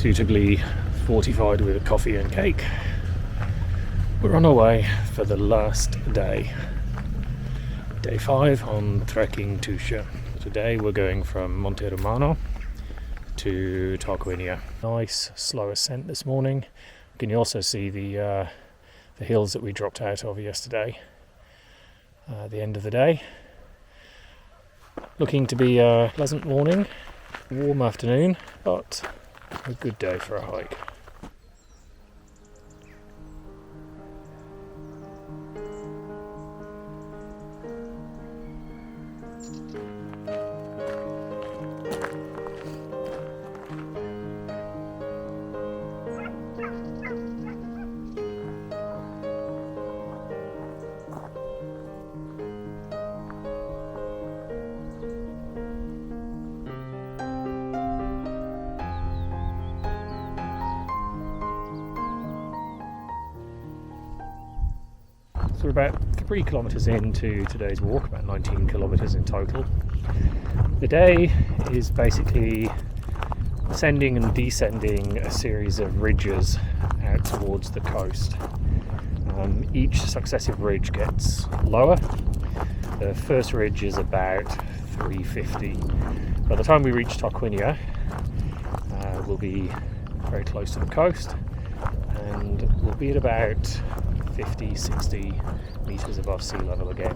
suitably fortified with a coffee and cake, we're on our way for the last day. Day 5 on Trekking Tuscia. Today we're going from Monte Romano to Tarquinia. Nice slow ascent this morning. You can also see the hills that we dropped out of yesterday at the end of the day. Looking to be a pleasant morning, warm afternoon, but a good day for a hike. So we're about 3 kilometres into today's walk, about 19 kilometres in total. The day is basically ascending and descending a series of ridges out towards the coast. Each successive ridge gets lower. The first ridge is about 350. By the time we reach Tarquinia, we'll be very close to the coast and we'll be at about 50-60 metres above sea level again.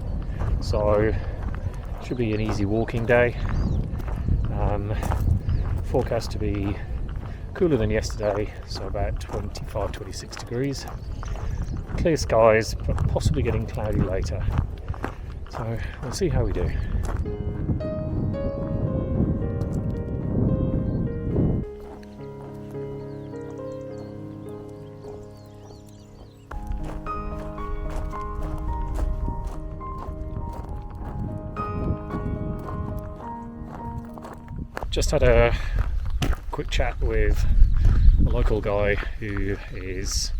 So should be an easy walking day. Forecast to be cooler than yesterday, so about 25-26 degrees. Clear skies, but possibly getting cloudy later. So we'll see how we do. Just had a quick chat with a local guy who is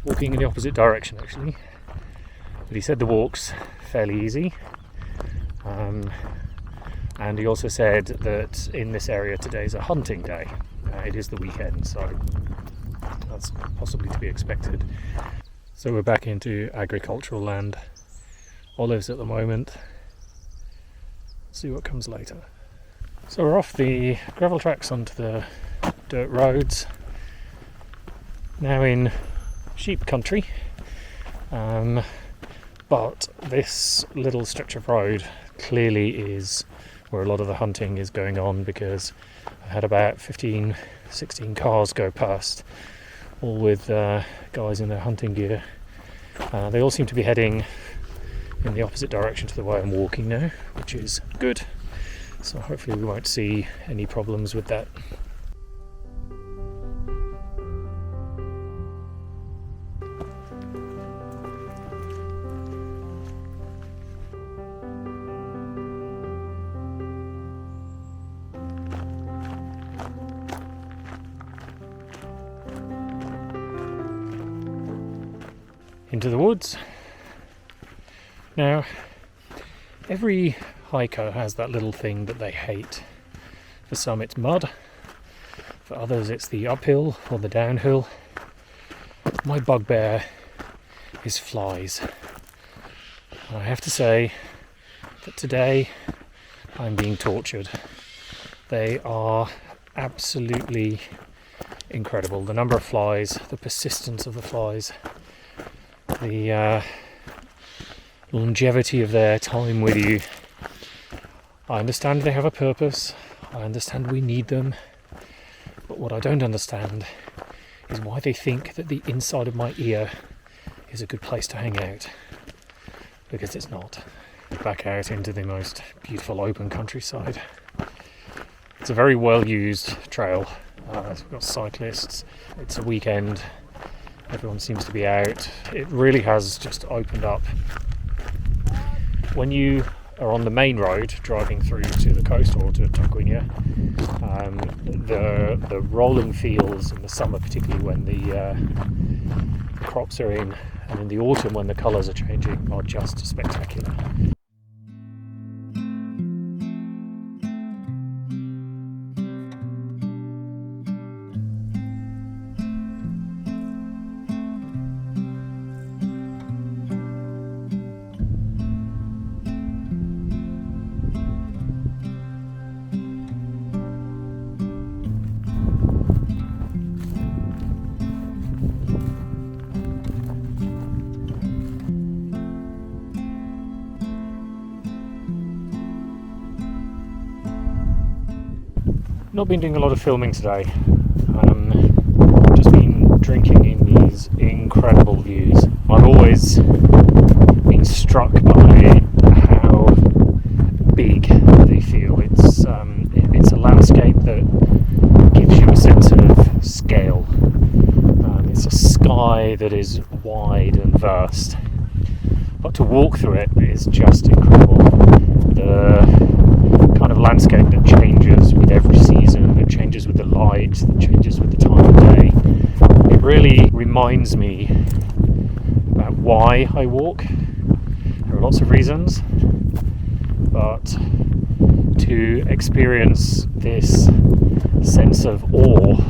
walking in the opposite direction actually, but he said the walk's fairly easy, and he also said that in this area today's a hunting day. It is the weekend, so that's possibly to be expected. So we're back into agricultural land, olives at the moment. See what comes later. So we're off the gravel tracks onto the dirt roads, now in sheep country, but this little stretch of road clearly is where a lot of the hunting is going on, because I had about 15-16 cars go past, all with guys in their hunting gear. They all seem to be heading in the opposite direction to the way I'm walking now, which is good. So hopefully we won't see any problems with that. Into the woods. Now, every hiker has that little thing that they hate. For some it's mud, for others it's the uphill or the downhill. My bugbear is flies. I have to say that today I'm being tortured. They are absolutely incredible. The number of flies, the persistence of the flies, the longevity of their time with you. I understand they have a purpose, I understand we need them, but what I don't understand is why they think that the inside of my ear is a good place to hang out, because it's not. Back out into the most beautiful open countryside. It's a very well used trail. We've got cyclists, it's a weekend, everyone seems to be out. It really has just opened up. When you are on the main road driving through to the coast or to Tarquinia, the rolling fields in the summer, particularly when the crops are in, and in the autumn when the colours are changing, are just spectacular. Not been doing a lot of filming today. Just been drinking in these incredible views. I've always been struck by how big they feel. It's a landscape that gives you a sense of scale. It's a sky that is wide and vast, but to walk through it is just incredible. The kind of landscape that changes with every season, that changes with the light, that changes with the time of day. It really reminds me about why I walk. There are lots of reasons, but to experience this sense of awe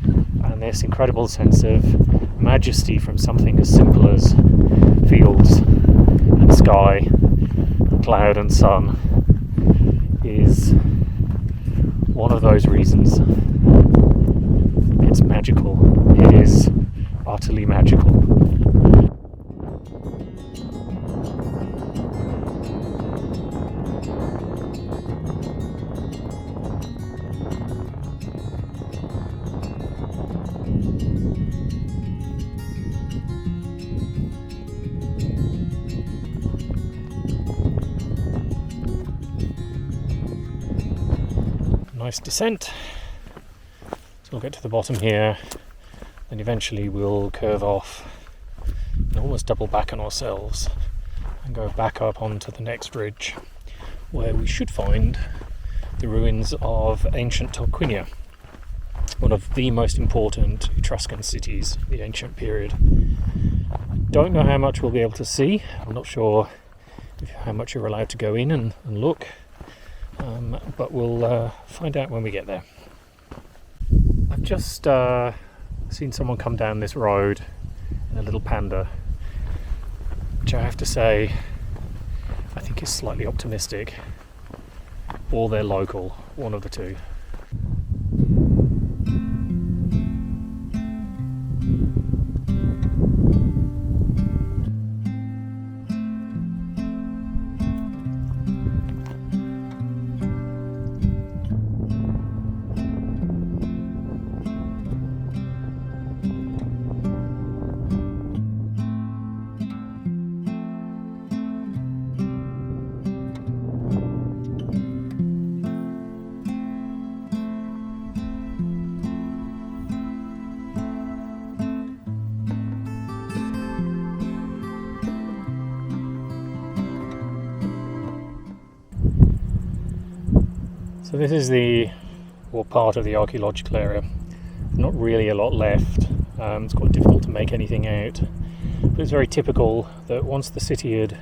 and this incredible sense of majesty from something as simple as fields and sky, cloud and sun is one of those reasons. It's magical. It is utterly magical. Nice descent. So we'll get to the bottom here, then eventually we'll curve off and almost double back on ourselves and go back up onto the next ridge, where we should find the ruins of Ancient Tarquinia, one of the most important Etruscan cities of the ancient period. I don't know how much we'll be able to see. I'm not sure how much you're allowed to go in and look. But we'll find out when we get there. I've just seen someone come down this road in a little Panda, which I have to say I think is slightly optimistic, or they're local, one of the two. So this is part of the archaeological area. Not really a lot left. It's quite difficult to make anything out. But it's very typical that once the city had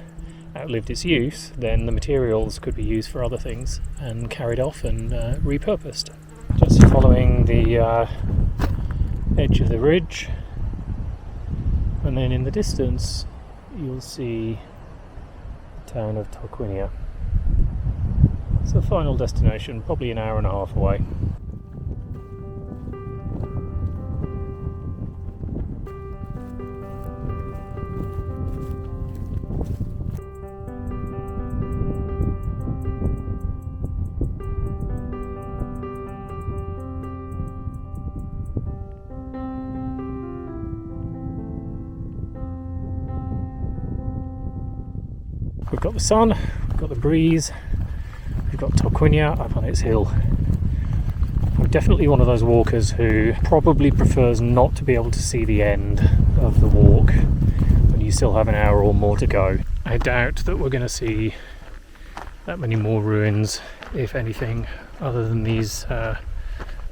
outlived its use, then the materials could be used for other things and carried off and repurposed. Just following the edge of the ridge, and then in the distance you'll see the town of Tarquinia. It's the final destination, probably an hour and a half away. We've got the sun, we've got the breeze, we've got Tarquinia up on its hill. I'm definitely one of those walkers who probably prefers not to be able to see the end of the walk when you still have an hour or more to go. I doubt that we're going to see that many more ruins, if anything, other than these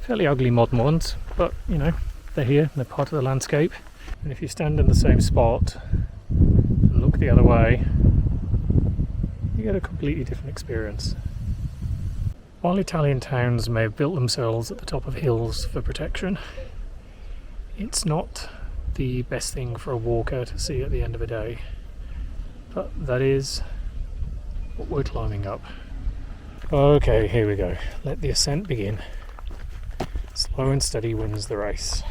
fairly ugly modern ones, but you know, they're here, they're part of the landscape. And if you stand in the same spot and look the other way, you get a completely different experience. While Italian towns may have built themselves at the top of hills for protection, it's not the best thing for a walker to see at the end of a day. But that is what we're climbing up. Okay, here we go. Let the ascent begin. Slow and steady wins the race.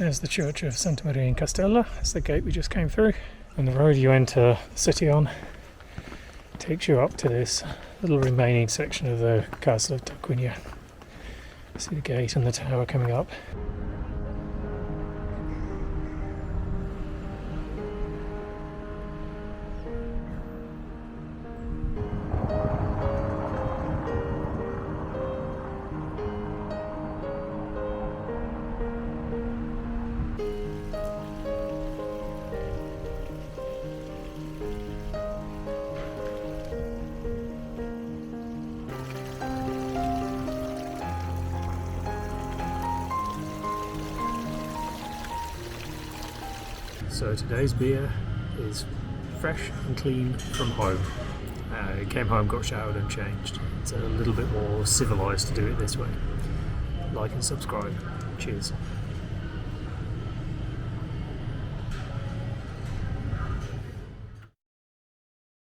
There's the church of Santa Maria in Castella. That's the gate we just came through. And the road you enter the city on takes you up to this little remaining section of the Castle of Tarquinia. See the gate and the tower coming up. So today's beer is fresh and clean from home. Came home, got showered and changed. It's a little bit more civilised to do it this way. Like and subscribe. Cheers.